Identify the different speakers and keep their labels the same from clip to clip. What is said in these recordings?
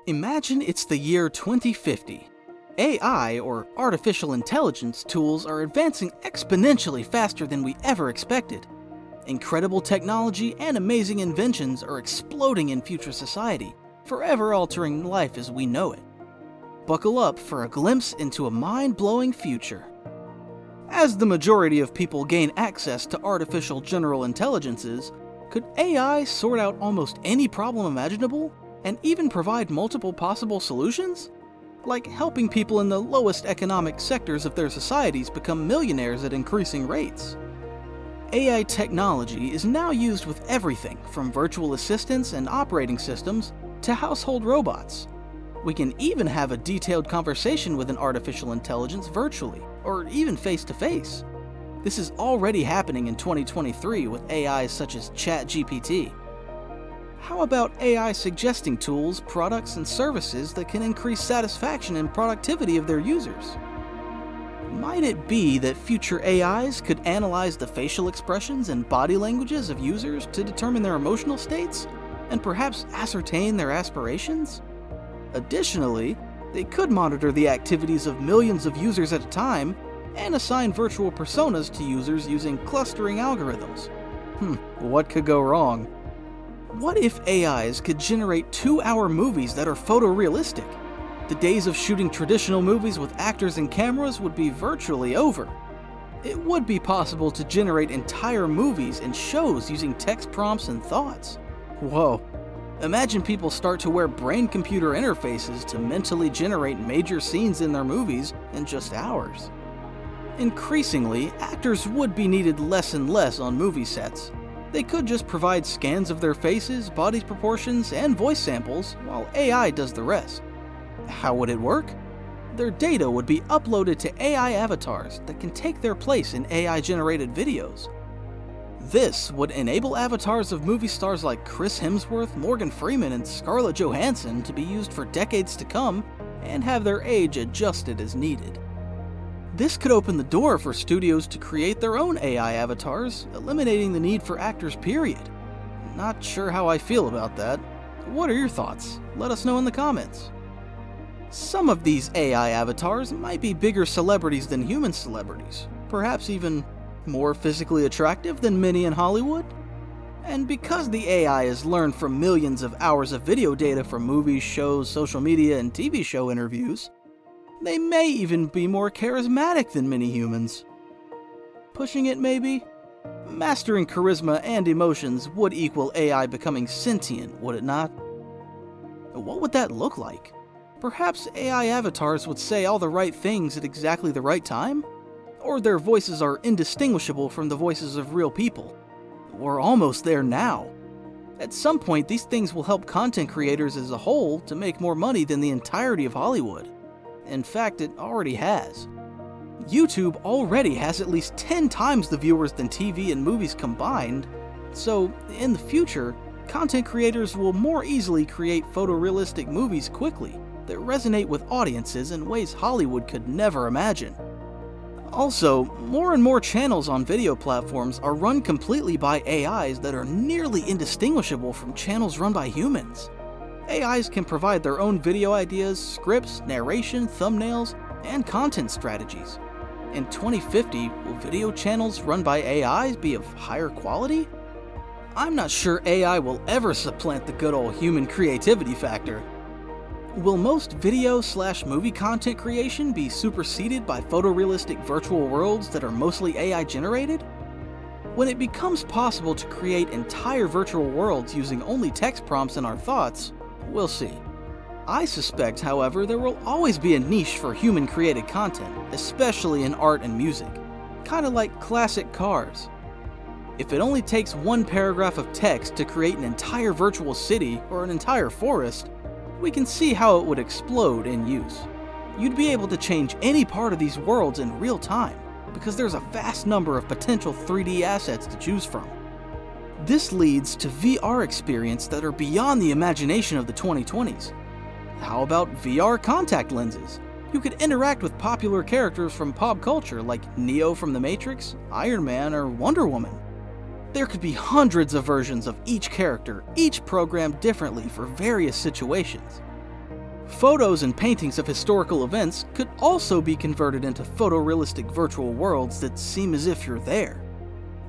Speaker 1: Imagine it's the year 2050. AI, or artificial intelligence, tools are advancing exponentially faster than we ever expected. Incredible technology and amazing inventions are exploding in future society, forever altering life as we know it. Buckle up for a glimpse into a mind-blowing future. As the majority of people gain access to artificial general intelligences, could AI sort out almost any problem imaginable and even provide multiple possible solutions? Like helping people in the lowest economic sectors of their societies become millionaires at increasing rates. AI technology is now used with everything from virtual assistants and operating systems to household robots. We can even have a detailed conversation with an artificial intelligence virtually, or even face-to-face. This is already happening in 2023 with AIs such as ChatGPT. How about AI suggesting tools, products, and services that can increase satisfaction and productivity of their users? Might it be that future AIs could analyze the facial expressions and body languages of users to determine their emotional states, and perhaps ascertain their aspirations? Additionally, they could monitor the activities of millions of users at a time and assign virtual personas to users using clustering algorithms. What could go wrong? What if AIs could generate 2-hour movies that are photorealistic? The days of shooting traditional movies with actors and cameras would be virtually over. It would be possible to generate entire movies and shows using text prompts and thoughts. Whoa. Imagine people start to wear brain-computer interfaces to mentally generate major scenes in their movies in just hours. Increasingly, actors would be needed less and less on movie sets. They could just provide scans of their faces, body proportions, and voice samples, while AI does the rest. How would it work? Their data would be uploaded to AI avatars that can take their place in AI-generated videos. This would enable avatars of movie stars like Chris Hemsworth, Morgan Freeman, and Scarlett Johansson to be used for decades to come and have their age adjusted as needed. This could open the door for studios to create their own AI avatars, eliminating the need for actors, period. Not sure how I feel about that. What are your thoughts? Let us know in the comments. Some of these AI avatars might be bigger celebrities than human celebrities, perhaps even more physically attractive than many in Hollywood. And because the AI is learned from millions of hours of video data from movies, shows, social media, and TV show interviews, they may even be more charismatic than many humans. Pushing it, maybe? Mastering charisma and emotions would equal AI becoming sentient, would it not? What would that look like? Perhaps AI avatars would say all the right things at exactly the right time? Or their voices are indistinguishable from the voices of real people? We're almost there now. At some point, these things will help content creators as a whole to make more money than the entirety of Hollywood. In fact, it already has. YouTube already has at least 10 times the viewers than TV and movies combined, so in the future, content creators will more easily create photorealistic movies quickly that resonate with audiences in ways Hollywood could never imagine. Also, more and more channels on video platforms are run completely by AIs that are nearly indistinguishable from channels run by humans. AIs can provide their own video ideas, scripts, narration, thumbnails, and content strategies. In 2050, will video channels run by AIs be of higher quality? I'm not sure AI will ever supplant the good old human creativity factor. Will most video/movie content creation be superseded by photorealistic virtual worlds that are mostly AI generated? When it becomes possible to create entire virtual worlds using only text prompts and our thoughts, we'll see. I suspect, however, there will always be a niche for human-created content, especially in art and music, kinda like classic cars. If it only takes one paragraph of text to create an entire virtual city or an entire forest, we can see how it would explode in use. You'd be able to change any part of these worlds in real time, because there's a vast number of potential 3D assets to choose from. This leads to VR experiences that are beyond the imagination of the 2020s. How about VR contact lenses? You could interact with popular characters from pop culture like Neo from The Matrix, Iron Man, or Wonder Woman. There could be hundreds of versions of each character, each programmed differently for various situations. Photos and paintings of historical events could also be converted into photorealistic virtual worlds that seem as if you're there.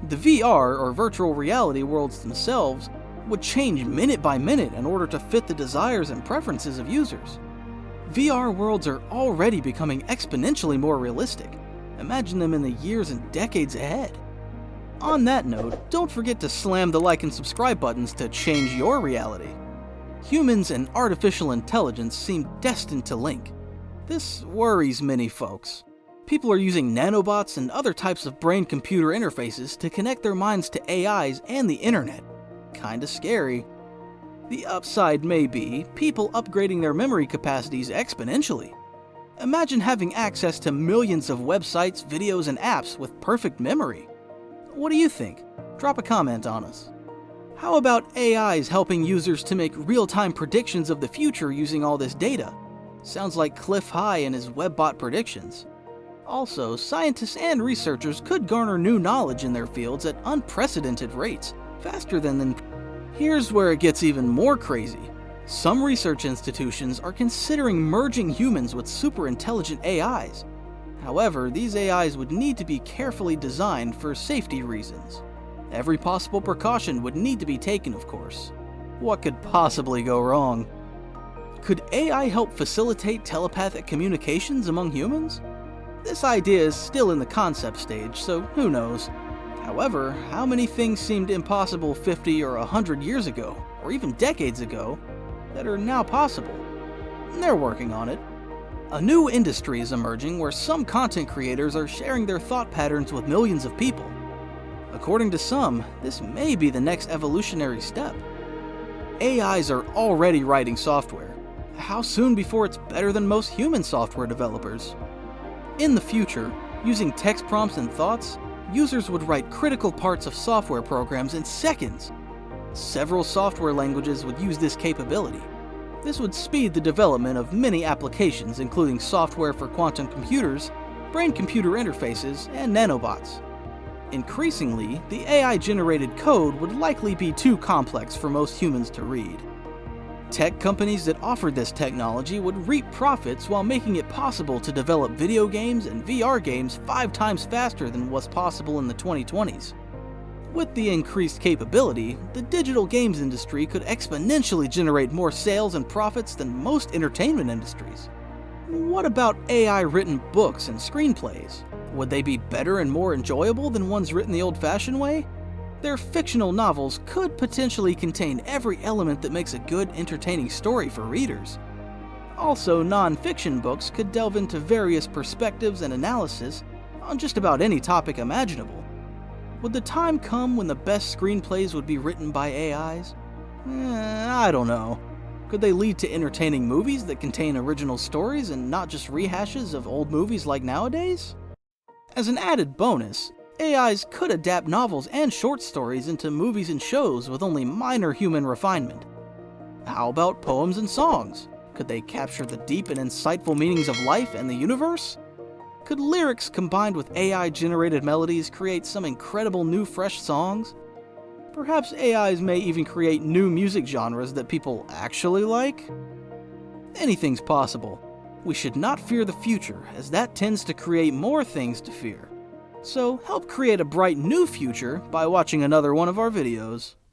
Speaker 1: The VR, or virtual reality worlds themselves, would change minute by minute in order to fit the desires and preferences of users. VR worlds are already becoming exponentially more realistic. Imagine them in the years and decades ahead. On that note, don't forget to slam the like and subscribe buttons to change your reality. Humans and artificial intelligence seem destined to link. This worries many folks. People are using nanobots and other types of brain-computer interfaces to connect their minds to AIs and the internet. Kinda scary. The upside may be people upgrading their memory capacities exponentially. Imagine having access to millions of websites, videos, and apps with perfect memory. What do you think? Drop a comment on us. How about AIs helping users to make real-time predictions of the future using all this data? Sounds like Cliff High and his webbot predictions. Also, scientists and researchers could garner new knowledge in their fields at unprecedented rates, faster than. Here's where it gets even more crazy. Some research institutions are considering merging humans with super intelligent AIs. However, these AIs would need to be carefully designed for safety reasons. Every possible precaution would need to be taken, of course. What could possibly go wrong? Could AI help facilitate telepathic communications among humans? This idea is still in the concept stage, so who knows? However, how many things seemed impossible 50 or 100 years ago, or even decades ago, that are now possible? They're working on it. A new industry is emerging where some content creators are sharing their thought patterns with millions of people. According to some, this may be the next evolutionary step. AIs are already writing software. How soon before it's better than most human software developers? In the future, using text prompts and thoughts, users would write critical parts of software programs in seconds. Several software languages would use this capability. This would speed the development of many applications, including software for quantum computers, brain-computer interfaces, and nanobots. Increasingly, the AI-generated code would likely be too complex for most humans to read. Tech companies that offered this technology would reap profits while making it possible to develop video games and VR games 5 times faster than was possible in the 2020s. With the increased capability, the digital games industry could exponentially generate more sales and profits than most entertainment industries. What about AI-written books and screenplays? Would they be better and more enjoyable than ones written the old-fashioned way? Their fictional novels could potentially contain every element that makes a good, entertaining story for readers. Also, non-fiction books could delve into various perspectives and analysis on just about any topic imaginable. Would the time come when the best screenplays would be written by AIs? I don't know. Could they lead to entertaining movies that contain original stories and not just rehashes of old movies like nowadays? As an added bonus, AIs could adapt novels and short stories into movies and shows with only minor human refinement. How about poems and songs? Could they capture the deep and insightful meanings of life and the universe? Could lyrics combined with AI-generated melodies create some incredible new fresh songs? Perhaps AIs may even create new music genres that people actually like? Anything's possible. We should not fear the future, as that tends to create more things to fear. So help create a bright new future by watching another one of our videos.